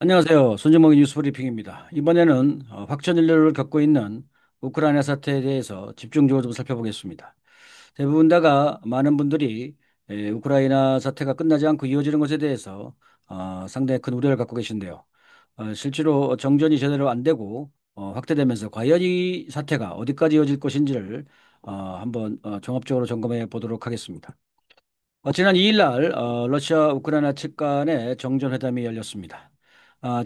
안녕하세요. 손정목의 뉴스 브리핑입니다. 이번에는 확전일로를 겪고 있는 우크라이나 사태에 대해서 집중적으로 좀 살펴보겠습니다. 대부분 다가 많은 분들이 우크라이나 사태가 끝나지 않고 이어지는 것에 대해서 상당히 큰 우려를 갖고 계신데요. 실제로 정전이 제대로 안 되고 확대되면서 과연 이 사태가 어디까지 이어질 것인지를 한번 종합적으로 점검해 보도록 하겠습니다. 지난 2일 날 러시아 우크라이나 측 간의 정전회담이 열렸습니다.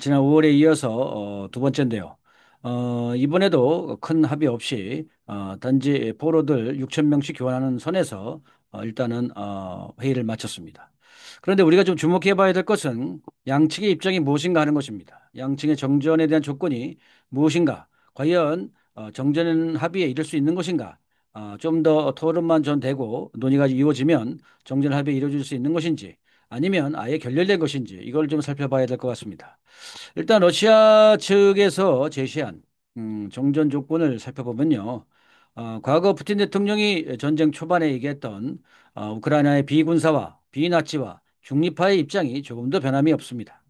지난 5월에 이어서 두 번째인데요. 이번에도 큰 합의 없이 단지 포로들 6천 명씩 교환하는 선에서 일단은 회의를 마쳤습니다. 그런데 우리가 좀 주목해 봐야 될 것은 양측의 입장이 무엇인가 하는 것입니다. 양측의 정전에 대한 조건이 무엇인가? 과연 정전 합의에 이를 수 있는 것인가? 좀 더 토론만 전 되고 논의가 이루어지면 정전 합의에 이루어질 수 있는 것인지 아니면 아예 결렬된 것인지 이걸 좀 살펴봐야 될 것 같습니다. 일단 러시아 측에서 제시한 정전 조건을 살펴보면요. 과거 푸틴 대통령이 전쟁 초반에 얘기했던 우크라이나의 비군사화, 비나치화, 중립화의 입장이 조금 더 변함이 없습니다.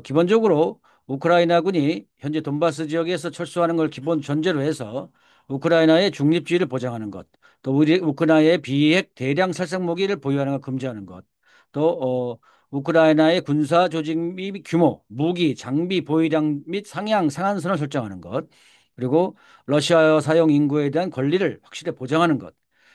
기본적으로 우크라이나군이 현재 돈바스 지역에서 철수하는 걸 기본 전제로 해서 우크라이나의 중립주의를 보장하는 것, 또 우리 우크라이나의 비핵 대량 살상 무기를 보유하는 걸 금지하는 것, 또 우크라이나의 군사 조직 및 규모, 무기, 장비 보유량 및 상한선을 설정하는 것, 그리고 러시아 사용 인구에 대한 권리를 확실히 보장하는 것,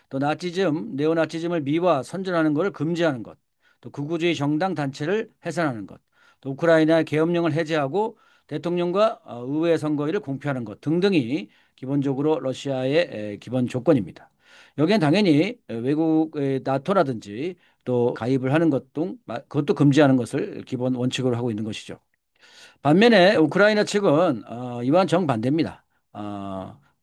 또 나치즘, 네오나치즘을 미화, 선전하는 것을 금지하는 것, 또 극우주의 정당 단체를 해산하는 것, 또 우크라이나 계엄령을 해제하고 대통령과 의회 선거일을 공표하는 것 등등이 기본적으로 러시아의 기본 조건입니다. 여기엔 당연히 외국의 나토라든지 또 가입을 하는 것 등 그것도 금지하는 것을 기본 원칙으로 하고 있는 것이죠. 반면에 우크라이나 측은 이와는 정반대입니다.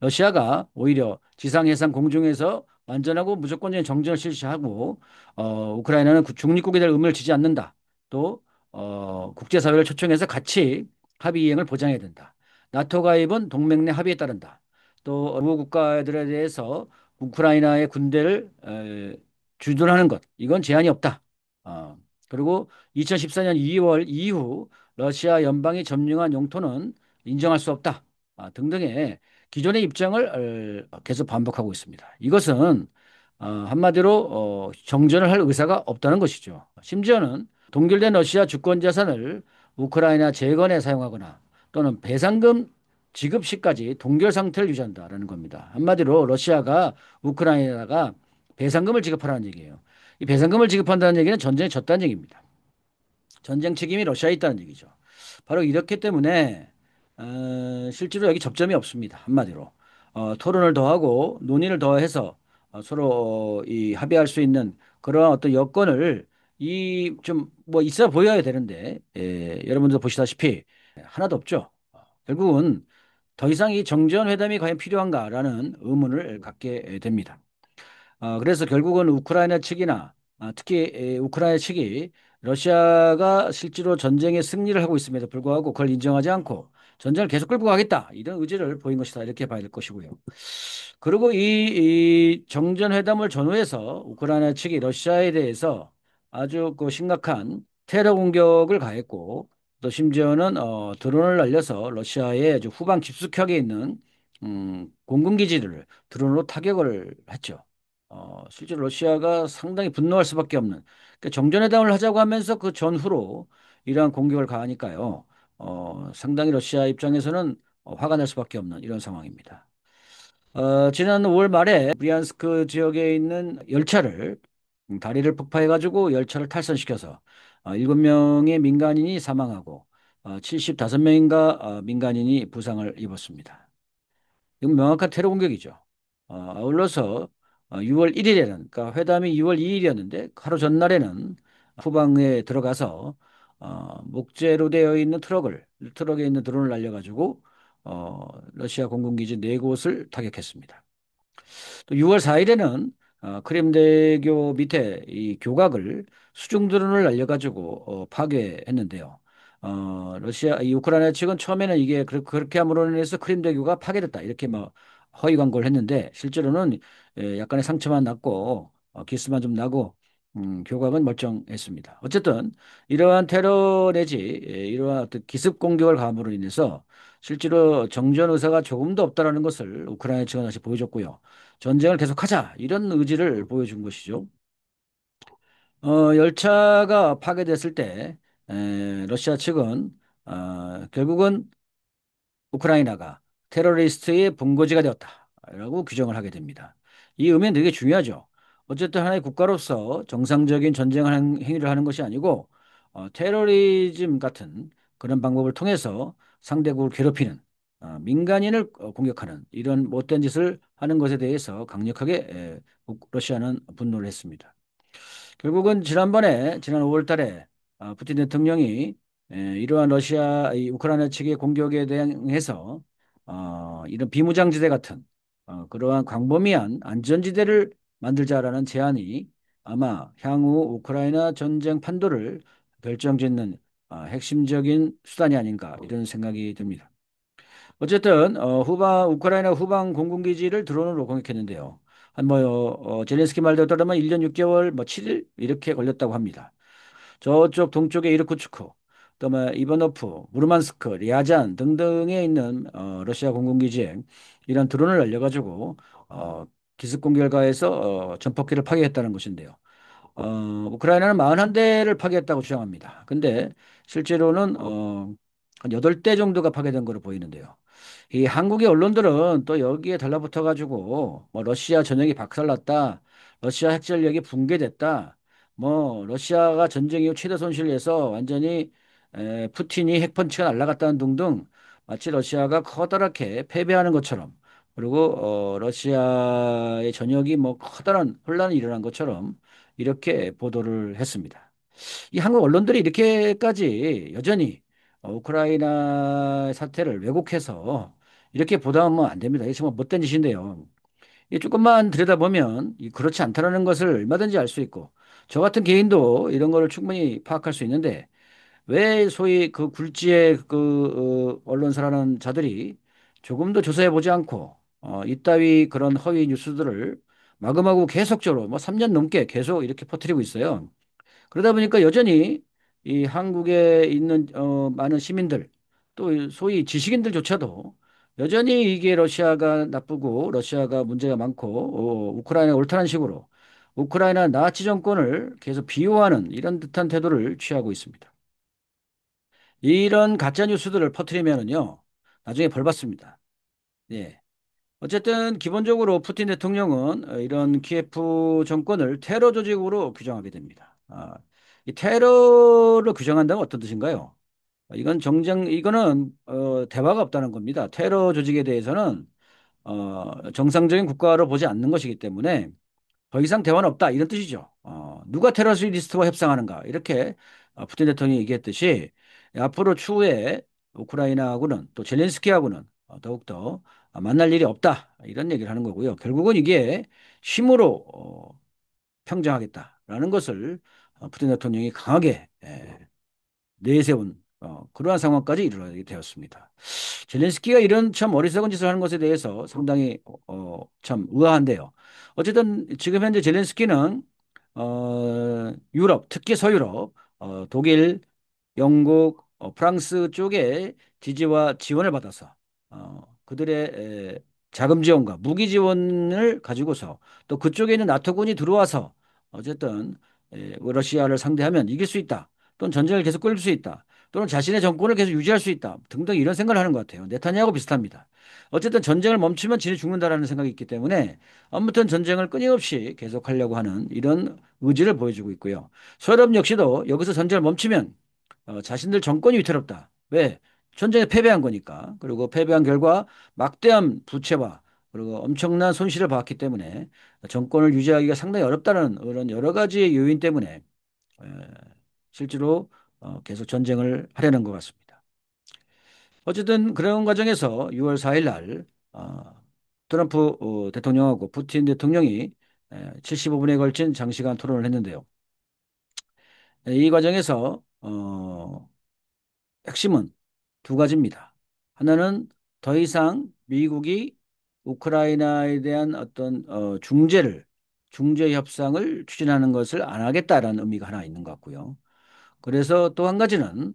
러시아가 오히려 지상, 해상, 공중에서 완전하고 무조건적인 정전을 실시하고 우크라이나는 중립국이 될 의무를 지지 않는다. 또 국제사회를 초청해서 같이 합의 이행을 보장해야 된다. 나토 가입은 동맹 내 합의에 따른다. 또 우호 국가들에 대해서 우크라이나의 군대를 주둔하는 것 이건 제한이 없다. 어, 그리고 2014년 2월 이후 러시아 연방이 점령한 영토는 인정할 수 없다. 등등의 기존의 입장을 계속 반복하고 있습니다. 이것은 한마디로 정전을 할 의사가 없다는 것이죠. 심지어는 동결된 러시아 주권 자산을 우크라이나 재건에 사용하거나 또는 배상금 지급 시까지 동결 상태를 유지한다라는 겁니다. 한마디로 러시아가 우크라이나가 배상금을 지급하라는 얘기예요. 이 배상금을 지급한다는 얘기는 전쟁에 졌다는 얘기입니다. 전쟁 책임이 러시아에 있다는 얘기죠. 바로 이렇기 때문에 실제로 여기 접점이 없습니다. 한마디로 토론을 더하고 논의를 더해서 서로 이 합의할 수 있는 그런 어떤 여건을 이 좀 뭐 있어 보여야 되는데 여러분도 보시다시피 하나도 없죠. 결국은 더 이상 이 정전 회담이 과연 필요한가라는 의문을 갖게 됩니다. 그래서 결국은 우크라이나 측이나 특히 우크라이나 측이 러시아가 실제로 전쟁에 승리를 하고 있음에도 불구하고 그걸 인정하지 않고 전쟁을 계속 끌고 가겠다 이런 의지를 보인 것이다 이렇게 봐야 될 것이고요. 그리고 이 정전회담을 전후해서 우크라이나 측이 러시아에 대해서 아주 그 심각한 테러 공격을 가했고 또 심지어는 드론을 날려서 러시아의 아주 후방 깊숙하게 있는 공군기지를 드론으로 타격을 했죠. 실제로 러시아가 상당히 분노할 수밖에 없는 그러니까 정전회담을 하자고 하면서 그 전후로 이러한 공격을 가하니까요. 상당히 러시아 입장에서는 화가 날 수밖에 없는 이런 상황입니다. 지난 5월 말에 브리안스크 지역에 있는 열차를 다리를 폭파해가지고 열차를 탈선시켜서 7명의 민간인이 사망하고 75명인가 민간인이 부상을 입었습니다. 이건 명확한 테러 공격이죠. 아울러서 6월 1일에는, 그러니까 회담이 6월 2일이었는데 하루 전날에는 후방에 들어가서 목재로 되어 있는 트럭에 있는 드론을 날려가지고 러시아 공군기지 네 곳을 타격했습니다. 또 6월 4일에는 크림대교 밑에 이 교각을 수중 드론을 날려가지고 파괴했는데요. 러시아, 이 우크라이나 측은 처음에는 이게 그렇게 함으로 인해서 크림대교가 파괴됐다 이렇게 뭐 허위 광고를 했는데 실제로는 약간의 상처만 났고 기스만 좀 나고 교각은 멀쩡했습니다. 어쨌든 이러한 테러 내지 이러한 어떤 기습 공격을 감으로 인해서 실제로 정전 의사가 조금도 없다라는 것을 우크라이나 측은 다시 보여줬고요. 전쟁을 계속하자 이런 의지를 보여준 것이죠. 열차가 파괴됐을 때 러시아 측은 결국은 우크라이나가 테러리스트의 본거지가 되었다라고 규정을 하게 됩니다. 이 의미는 되게 중요하죠. 어쨌든 하나의 국가로서 정상적인 전쟁 행위를 하는 것이 아니고 테러리즘 같은 그런 방법을 통해서 상대국을 괴롭히는 민간인을 공격하는 이런 못된 짓을 하는 것에 대해서 강력하게 러시아는 분노를 했습니다. 결국은 지난 5월 달에 푸틴 대통령이 이러한 이 우크라이나 측의 공격에 대응해서 이런 비무장지대 같은 그러한 광범위한 안전지대를 만들자라는 제안이 아마 향후 우크라이나 전쟁 판도를 결정짓는 핵심적인 수단이 아닌가 이런 생각이 듭니다. 어쨌든 우크라이나 후방 공군기지를 드론으로 공격했는데요. 젤렌스키 말대로 따르면 1년 6개월, 7일 이렇게 걸렸다고 합니다. 저쪽 동쪽에 이르쿠츠크, 또뭐 이버노프, 무르만스크, 리아잔 등등에 있는 러시아 공군기지에 이런 드론을 날려가지고 기습 공격을 가해서 전폭기를 파괴했다는 것인데요. 우크라이나는 41대를 파괴했다고 주장합니다. 근데 실제로는 한 8대 정도가 파괴된 것으로 보이는데요. 이 한국의 언론들은 또 여기에 달라붙어 가지고 뭐 러시아 전역이 박살났다. 러시아 핵전력이 붕괴됐다. 뭐 러시아가 전쟁 이후 최대 손실을 해서 완전히 푸틴이 핵펀치가 날아갔다는 등등 마치 러시아가 커다랗게 패배하는 것처럼 그리고 러시아의 전역이 뭐 커다란 혼란이 일어난 것처럼 이렇게 보도를 했습니다. 이 한국 언론들이 이렇게까지 여전히 우크라이나 사태를 왜곡해서 이렇게 보도하면 안 됩니다. 이게 정말 못된 짓인데요. 이 조금만 들여다보면 그렇지 않다는 것을 얼마든지 알 수 있고 저 같은 개인도 이런 거를 충분히 파악할 수 있는데 왜 소위 그 굴지의 언론사라는 자들이 조금도 조사해 보지 않고 이따위 그런 허위 뉴스들을 마구마구 계속적으로 뭐 3년 넘게 계속 이렇게 퍼뜨리고 있어요. 그러다 보니까 여전히 이 한국에 있는 많은 시민들 또 소위 지식인들조차도 여전히 이게 러시아가 나쁘고 러시아가 문제가 많고 우크라이나 옳다는 식으로 우크라이나 나치 정권을 계속 비호하는 이런 듯한 태도를 취하고 있습니다. 이런 가짜 뉴스들을 퍼뜨리면은요 나중에 벌 받습니다. 예. 어쨌든 기본적으로 푸틴 대통령은 이런 키예프 정권을 테러 조직으로 규정하게 됩니다. 이 테러를 규정한다면 어떤 뜻인가요? 이거는 대화가 없다는 겁니다. 테러 조직에 대해서는 정상적인 국가로 보지 않는 것이기 때문에 더 이상 대화는 없다 이런 뜻이죠. 누가 테러리스트와 협상하는가 이렇게 푸틴 대통령이 얘기했듯이 앞으로 추후에 우크라이나하고는 또 젤렌스키하고는 더욱더 만날 일이 없다 이런 얘기를 하는 거고요. 결국은 이게 힘으로 평정하겠다라는 것을 푸틴 대통령이 강하게 내세운 그러한 상황까지 이르게 되었습니다. 젤렌스키가 이런 참 어리석은 짓을 하는 것에 대해서 상당히 참 의아한데요. 어쨌든 지금 현재 젤렌스키는 유럽, 특히 서유럽, 독일, 영국, 프랑스 쪽에 지지와 지원을 받아서 그들의 자금 지원과 무기 지원을 가지고서 또 그쪽에 있는 나토군이 들어와서 어쨌든 러시아를 상대하면 이길 수 있다. 또는 전쟁을 계속 끌 수 있다. 또는 자신의 정권을 계속 유지할 수 있다. 등등 이런 생각을 하는 것 같아요. 네타냐하고 비슷합니다. 어쨌든 전쟁을 멈추면 진이 죽는다라는 생각이 있기 때문에 아무튼 전쟁을 끊임없이 계속하려고 하는 이런 의지를 보여주고 있고요. 서유럽 역시도 여기서 전쟁을 멈추면 자신들 정권이 위태롭다. 왜? 전쟁에 패배한 거니까. 그리고 패배한 결과 막대한 부채와 그리고 엄청난 손실을 봤기 때문에 정권을 유지하기가 상당히 어렵다는 그런 여러 가지 요인 때문에 에, 실제로 계속 전쟁을 하려는 것 같습니다. 어쨌든 그런 과정에서 6월 4일 날 트럼프 대통령하고 푸틴 대통령이 75분에 걸친 장시간 토론을 했는데요. 이 과정에서 핵심은 두 가지입니다. 하나는 더 이상 미국이 우크라이나에 대한 어떤 중재 협상을 추진하는 것을 안 하겠다라는 의미가 하나 있는 것 같고요. 그래서 또 한 가지는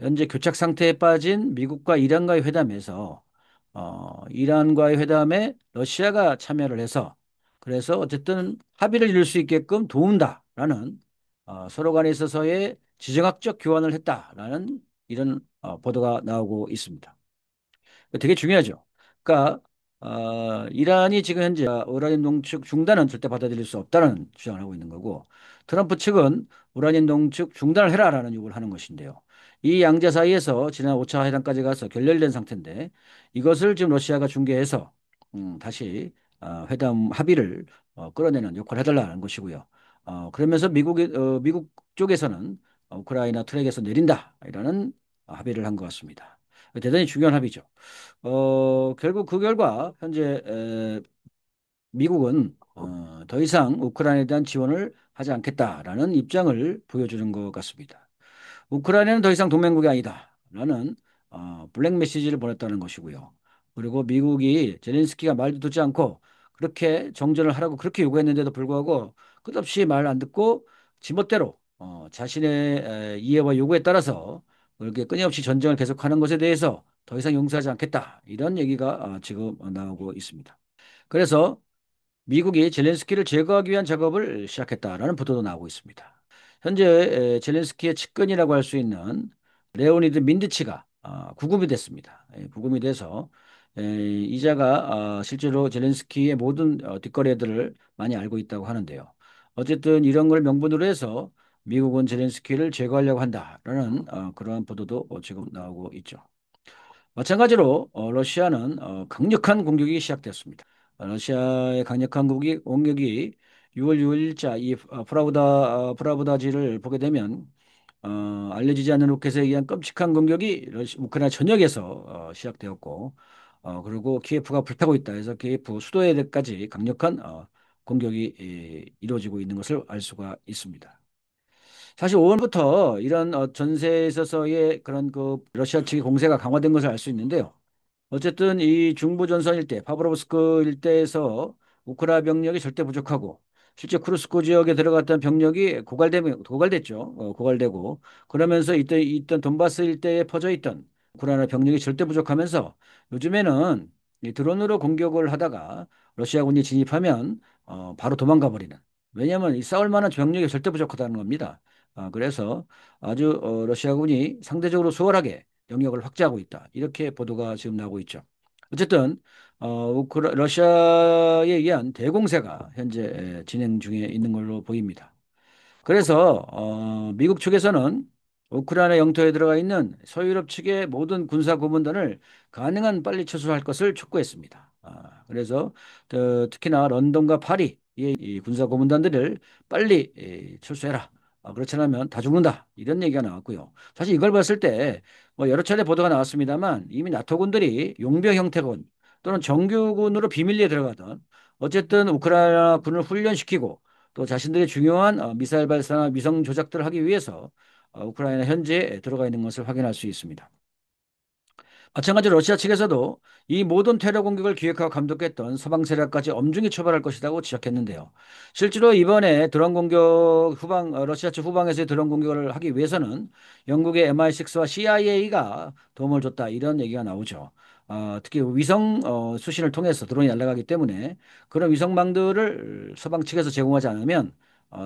현재 교착 상태에 빠진 미국과 이란과의 회담에서 이란과의 회담에 러시아가 참여를 해서 그래서 어쨌든 합의를 이룰 수 있게끔 도운다라는 서로 간에 있어서의 지정학적 교환을 했다라는 이런 보도가 나오고 있습니다. 되게 중요하죠. 그러니까 이란이 지금 현재 우라늄 농축 중단은 절대 받아들일 수 없다는 주장을 하고 있는 거고 트럼프 측은 우라늄 농축 중단을 해라라는 요구를 하는 것인데요. 이 양자 사이에서 지난 5차 회담까지 가서 결렬된 상태인데 이것을 지금 러시아가 중개해서 다시 회담 합의를 끌어내는 역할을 해달라는 것이고요. 그러면서 미국 쪽에서는 우크라이나 트랙에서 내린다 이라는 합의를 한 것 같습니다. 대단히 중요한 합의죠. 결국 그 결과 현재 미국은 더 이상 우크라이나에 대한 지원을 하지 않겠다라는 입장을 보여주는 것 같습니다. 우크라이나는 더 이상 동맹국이 아니다라는 블랙 메시지를 보냈다는 것이고요. 그리고 미국이 제렌스키가 말도 듣지 않고 그렇게 정전을 하라고 그렇게 요구했는데도 불구하고 끝없이 말 안 듣고 지멋대로 자신의 이해와 요구에 따라서 그렇게 끊임없이 전쟁을 계속하는 것에 대해서 더 이상 용서하지 않겠다. 이런 얘기가 지금 나오고 있습니다. 그래서 미국이 젤렌스키를 제거하기 위한 작업을 시작했다라는 보도도 나오고 있습니다. 현재 젤렌스키의 측근이라고 할 수 있는 레오니드 민드치가 구금이 됐습니다. 구금이 돼서 이자가 실제로 젤렌스키의 모든 뒷거래들을 많이 알고 있다고 하는데요. 어쨌든 이런 걸 명분으로 해서 미국은 젤렌스키를 제거하려고 한다라는 그러한 보도도 지금 나오고 있죠. 마찬가지로 러시아는 강력한 공격이 시작되었습니다. 러시아의 강력한 공격이 6월 6일자 이 프라브다지를 보게 되면 알려지지 않는 로켓에 의한 끔찍한 공격이 우크라이나 전역에서 시작되었고 그리고 키예프가 불타고 있다 해서 키예프 수도에까지 강력한 공격이 이루어지고 있는 것을 알 수가 있습니다. 사실 5월부터 이런 전세에 있어서의 그런 그 러시아 측의 공세가 강화된 것을 알 수 있는데요. 어쨌든 이 중부 전선 일대, 파브로브스크 일대에서 우크라 병력이 절대 부족하고 실제 쿠르스크 지역에 들어갔던 병력이 고갈됐죠. 고갈되고 그러면서 이때 있던 돈바스 일대에 퍼져 있던 우크라이나 병력이 절대 부족하면서 요즘에는 이 드론으로 공격을 하다가 러시아군이 진입하면 바로 도망가 버리는. 왜냐하면 이 싸울 만한 병력이 절대 부족하다는 겁니다. 그래서 아주 러시아군이 상대적으로 수월하게 영역을 확장하고 있다. 이렇게 보도가 지금 나오고 있죠. 어쨌든 러시아에 의한 대공세가 현재 진행 중에 있는 걸로 보입니다. 그래서 미국 측에서는 우크라이나 영토에 들어가 있는 서유럽 측의 모든 군사 고문단을 가능한 빨리 철수할 것을 촉구했습니다. 그래서 특히나 런던과 파리의 이 군사 고문단들을 빨리 철수해라. 그렇지 않으면 다 죽는다. 이런 얘기가 나왔고요. 사실 이걸 봤을 때 뭐 여러 차례 보도가 나왔습니다만 이미 나토 군들이 용병 형태군 또는 정규군으로 비밀리에 들어가던 어쨌든 우크라이나 군을 훈련시키고 또 자신들의 중요한 미사일 발사나 위성 조작들을 하기 위해서 우크라이나 현지에 들어가 있는 것을 확인할 수 있습니다. 마찬가지로 러시아 측에서도 이 모든 테러 공격을 기획하고 감독했던 서방 세력까지 엄중히 처벌할 것이라고 지적했는데요. 실제로 이번에 드론 공격 러시아 측 후방에서의 드론 공격을 하기 위해서는 영국의 MI6와 CIA가 도움을 줬다 이런 얘기가 나오죠. 특히 위성 수신을 통해서 드론이 날아가기 때문에 그런 위성망들을 서방 측에서 제공하지 않으면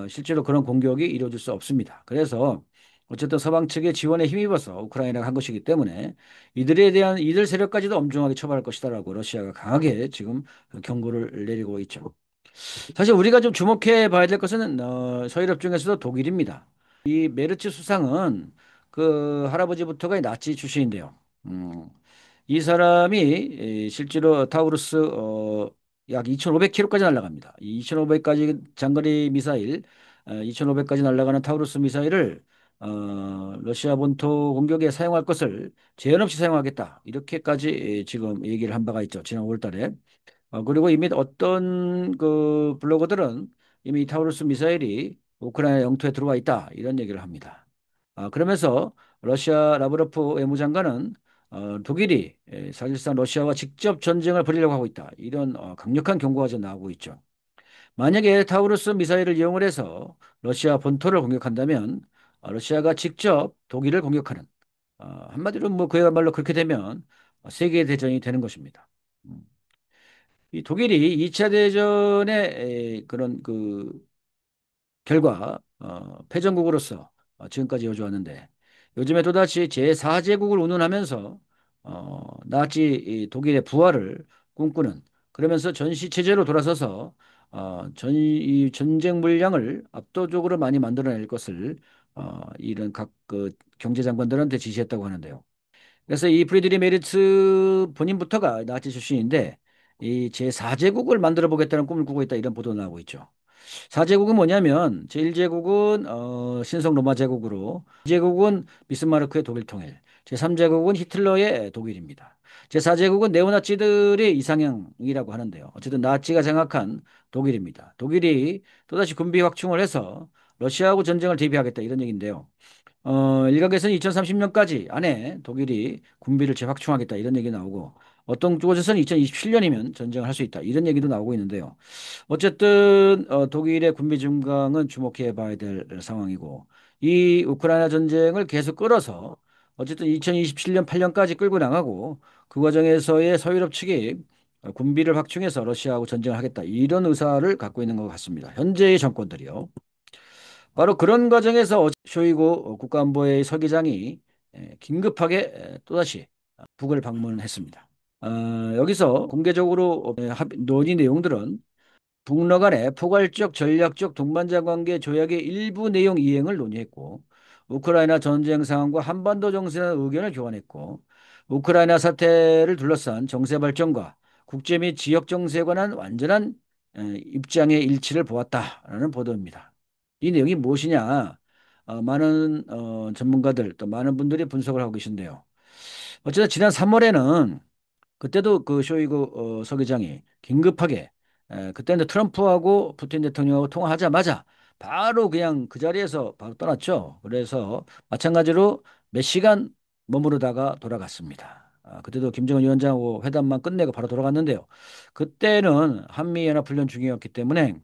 실제로 그런 공격이 이루어질 수 없습니다. 그래서 어쨌든 서방 측의 지원에 힘입어서 우크라이나가 한 것이기 때문에 이들에 대한 이들 세력까지도 엄중하게 처벌할 것이다라고 러시아가 강하게 지금 경고를 내리고 있죠. 사실 우리가 좀 주목해 봐야 될 것은 서유럽 중에서도 독일입니다. 이 메르츠 수상은 그 할아버지부터가 나치 출신인데요. 음, 이 사람이 실제로 타우루스 약 2,500km까지 날아갑니다. 이 2,500까지 장거리 미사일, 2,500까지 날아가는 타우루스 미사일을 러시아 본토 공격에 사용할 것을 제한 없이 사용하겠다. 이렇게까지 지금 얘기를 한 바가 있죠. 지난 5월 달에. 그리고 이미 어떤 그 블로거들은 이미 타우루스 미사일이 우크라이나 영토에 들어와 있다. 이런 얘기를 합니다. 그러면서 러시아 라브로프 외무장관은 독일이 사실상 러시아와 직접 전쟁을 벌이려고 하고 있다. 이런 강력한 경고가 지금 나오고 있죠. 만약에 타우루스 미사일을 이용을 해서 러시아 본토를 공격한다면 러시아가 직접 독일을 공격하는 한마디로 뭐 그야말로 그렇게 되면 세계 대전이 되는 것입니다. 음. 이 독일이 2차 대전의 그런 그 결과 패전국으로서 지금까지 여주왔는데 요즘에 또다시 제4제국을 운운하면서 나치 이 독일의 부활을 꿈꾸는 그러면서 전시 체제로 돌아서서 이 전쟁 물량을 압도적으로 많이 만들어낼 것을 이런 각 그 경제장관들한테 지시했다고 하는데요. 그래서 이 프리드리 메르츠 본인부터가 나치 출신인데 이 제4제국을 만들어 보겠다는 꿈을 꾸고 있다 이런 보도 나오고 있죠. 4제국은 뭐냐면 제1제국은 신성 로마 제국으로 제2제국은 비스마르크의 독일 통일 제3제국은 히틀러의 독일입니다. 제4제국은 네오나치들의 이상향이라고 하는데요. 어쨌든 나치가 장악한 독일입니다. 독일이 또다시 군비 확충을 해서 러시아하고 전쟁을 대비하겠다 이런 얘기인데요. 일각에서는 2030년까지 안에 독일이 군비를 재확충하겠다 이런 얘기 나오고 어떤 쪽에서는 2027년이면 전쟁을 할 수 있다 이런 얘기도 나오고 있는데요. 어쨌든 독일의 군비 증강은 주목해 봐야 될 상황이고 이 우크라이나 전쟁을 계속 끌어서 어쨌든 2027년 8년까지 끌고 나가고 그 과정에서의 서유럽 측이 군비를 확충해서 러시아하고 전쟁을 하겠다 이런 의사를 갖고 있는 것 같습니다. 현재의 정권들이요. 바로 그런 과정에서 쇼이구 국가안보회 서기장이 긴급하게 또다시 북을 방문했습니다. 여기서 공개적으로 논의 내용들은 북러 간의 포괄적 전략적 동반자 관계 조약의 일부 내용 이행을 논의했고 우크라이나 전쟁 상황과 한반도 정세에 대한 의견을 교환했고 우크라이나 사태를 둘러싼 정세 발전과 국제 및 지역 정세에 관한 완전한 입장의 일치를 보았다라는 보도입니다. 이 내용이 무엇이냐? 많은 전문가들 또 많은 분들이 분석을 하고 계신데요. 어쨌든 지난 3월에는 그때도 그 쇼이구 서기장이 긴급하게 그때는 트럼프하고 푸틴 대통령하고 통화하자마자 바로 그냥 그 자리에서 바로 떠났죠. 그래서 마찬가지로 몇 시간 머무르다가 돌아갔습니다. 그때도 김정은 위원장하고 회담만 끝내고 바로 돌아갔는데요. 그때는 한미연합훈련 중이었기 때문에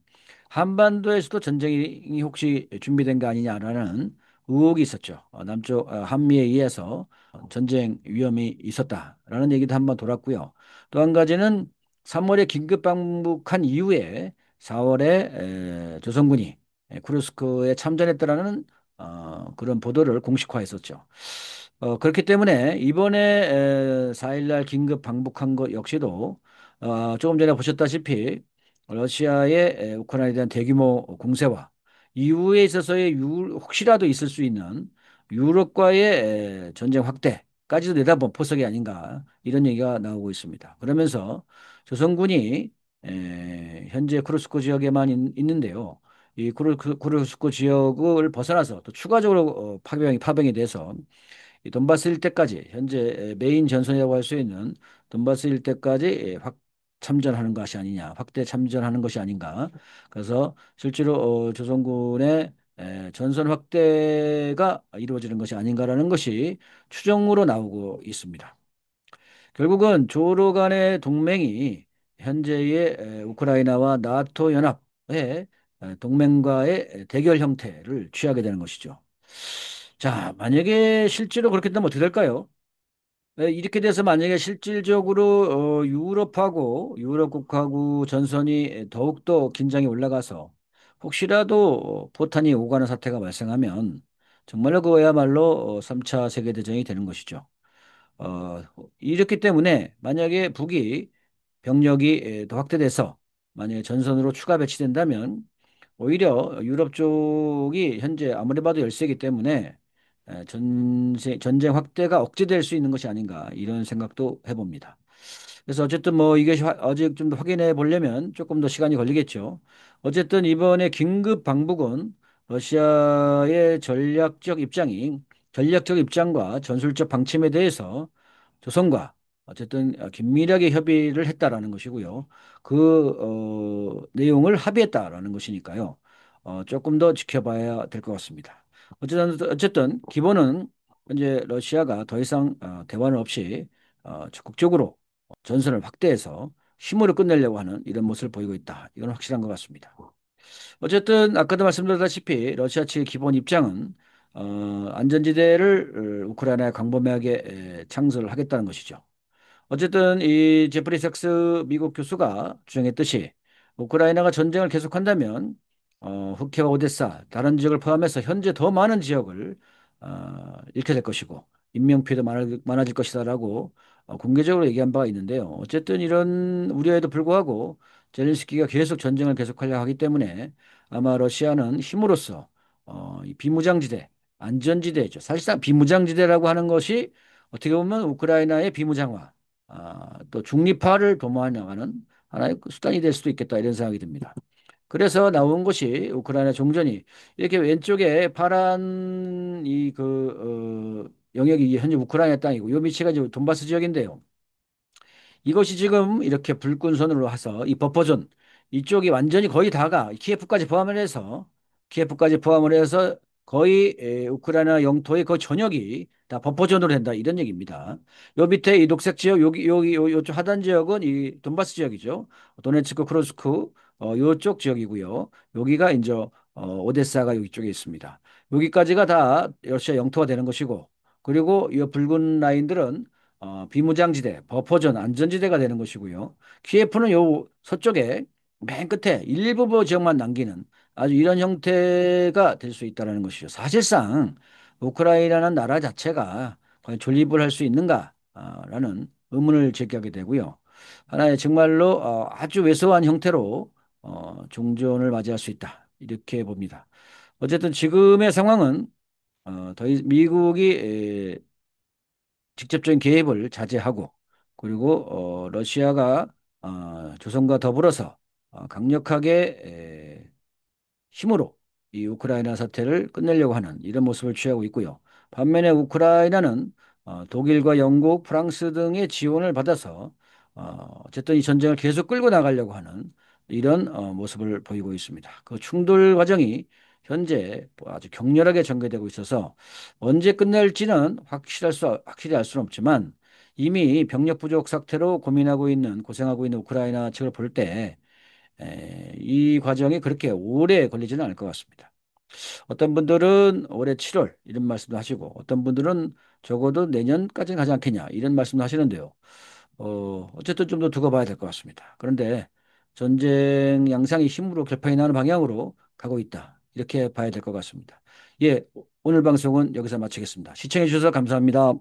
한반도에서도 전쟁이 혹시 준비된 거 아니냐라는 의혹이 있었죠. 남쪽 한미에 의해서 전쟁 위험이 있었다라는 얘기도 한번 돌았고요. 또 한 가지는 3월에 긴급 방북한 이후에 4월에 조선군이 쿠르스크에 참전했다라는 그런 보도를 공식화했었죠. 그렇기 때문에 이번에 4일날 긴급 방북한 것 역시도 조금 전에 보셨다시피 러시아의 우크라이나에 대한 대규모 공세와 이후에 있어서의 혹시라도 있을 수 있는 유럽과의 전쟁 확대까지도 내다본 포석이 아닌가 이런 얘기가 나오고 있습니다. 그러면서 조선군이 현재 쿠르스크 지역에만 있는데요. 이 쿠르스크 지역을 벗어나서 또 추가적으로 파병이 돼서 이 돈바스 일대까지 현재 메인 전선이라고 할 수 있는 돈바스 일대까지 확 참전하는 것이 아니냐, 확대 참전하는 것이 아닌가. 그래서 실제로 조선군의 전선 확대가 이루어지는 것이 아닌가라는 것이 추정으로 나오고 있습니다. 결국은 조로 간의 동맹이 현재의 우크라이나와 나토 연합의 동맹과의 대결 형태를 취하게 되는 것이죠. 자, 만약에 실제로 그렇게 되면 어떻게 될까요? 이렇게 돼서 만약에 실질적으로 유럽하고 유럽국하고 전선이 더욱더 긴장이 올라가서 혹시라도 포탄이 오가는 사태가 발생하면 정말로 그거야말로 3차 세계대전이 되는 것이죠. 어, 이렇기 때문에 만약에 북이 병력이 더 확대돼서 만약에 전선으로 추가 배치된다면 오히려 유럽 쪽이 현재 아무리 봐도 열세이기 때문에 전쟁 확대가 억제될 수 있는 것이 아닌가 이런 생각도 해봅니다. 그래서 어쨌든 뭐 이게 아직 좀 더 확인해 보려면 조금 더 시간이 걸리겠죠. 어쨌든 이번에 긴급 방북은 러시아의 전략적 입장과 전술적 방침에 대해서 조선과 어쨌든 긴밀하게 협의를 했다라는 것이고요. 그 내용을 합의했다라는 것이니까요. 조금 더 지켜봐야 될 것 같습니다. 어쨌든 기본은 이제 러시아가 더 이상 대화는 없이 적극적으로 전선을 확대해서 힘으로 끝내려고 하는 이런 모습을 보이고 있다. 이건 확실한 것 같습니다. 어쨌든 아까도 말씀드렸다시피 러시아 측의 기본 입장은 안전지대를 우크라이나에 광범위하게 창설을 하겠다는 것이죠. 어쨌든 이 제프리 삭스 미국 교수가 주장했듯이 우크라이나가 전쟁을 계속한다면 흑해와 오데사 다른 지역을 포함해서 현재 더 많은 지역을 잃게 될 것이고 인명피해도 많아질 것이다라고 공개적으로 얘기한 바가 있는데요. 어쨌든 이런 우려에도 불구하고 젤렌스키가 계속 전쟁을 계속하려 하기 때문에 아마 러시아는 힘으로써 이 비무장지대 안전지대죠. 사실상 비무장지대라고 하는 것이 어떻게 보면 우크라이나의 비무장화 또 중립화를 도모해 나가는 하나의 그 수단이 될 수도 있겠다 이런 생각이 듭니다. 그래서 나온 것이 우크라이나 종전이 이렇게 왼쪽에 파란 이 그 영역이 현재 우크라이나 땅이고 요 밑이가 이제 돈바스 지역인데요. 이것이 지금 이렇게 불꽃선으로 해서 이 버퍼존 이쪽이 완전히 거의 다가 키예프까지 포함을 해서 거의 우크라이나 영토의 그 전역이 다 버퍼존으로 된다 이런 얘기입니다. 요 밑에 이 녹색 지역 여기 요쪽 하단 지역은 이 돈바스 지역이죠. 도네츠크 크루스크 요쪽 지역이고요. 여기가 이제 오데사가 여기 쪽에 있습니다. 여기까지가 다 러시아 영토가 되는 것이고 그리고 이 붉은 라인들은 비무장지대, 버퍼존, 안전지대가 되는 것이고요. 키예프는 요 서쪽에 맨 끝에 일부 지역만 남기는 아주 이런 형태가 될 수 있다는 것이죠. 사실상 우크라이나는 나라 자체가 과연 존립을 할 수 있는가라는 의문을 제기하게 되고요. 하나의 정말로 아주 왜소한 형태로 종전을 맞이할 수 있다. 이렇게 봅니다. 어쨌든 지금의 상황은 미국이 직접적인 개입을 자제하고 그리고 러시아가 조선과 더불어서 강력하게 힘으로 이 우크라이나 사태를 끝내려고 하는 이런 모습을 취하고 있고요. 반면에 우크라이나는 독일과 영국, 프랑스 등의 지원을 받아서 어쨌든 이 전쟁을 계속 끌고 나가려고 하는 이런 모습을 보이고 있습니다. 그 충돌 과정이 현재 뭐 아주 격렬하게 전개되고 있어서 언제 끝날지는 확실히 알 수는 없지만 이미 병력 부족 상태로 고생하고 있는 우크라이나 측을 볼 때 이 과정이 그렇게 오래 걸리지는 않을 것 같습니다. 어떤 분들은 올해 7월 이런 말씀도 하시고 어떤 분들은 적어도 내년까지는 가지 않겠냐 이런 말씀도 하시는데요. 어쨌든 좀 더 두고 봐야 될 것 같습니다. 그런데 전쟁 양상이 힘으로 결판이 나는 방향으로 가고 있다. 이렇게 봐야 될 것 같습니다. 예, 오늘 방송은 여기서 마치겠습니다. 시청해 주셔서 감사합니다.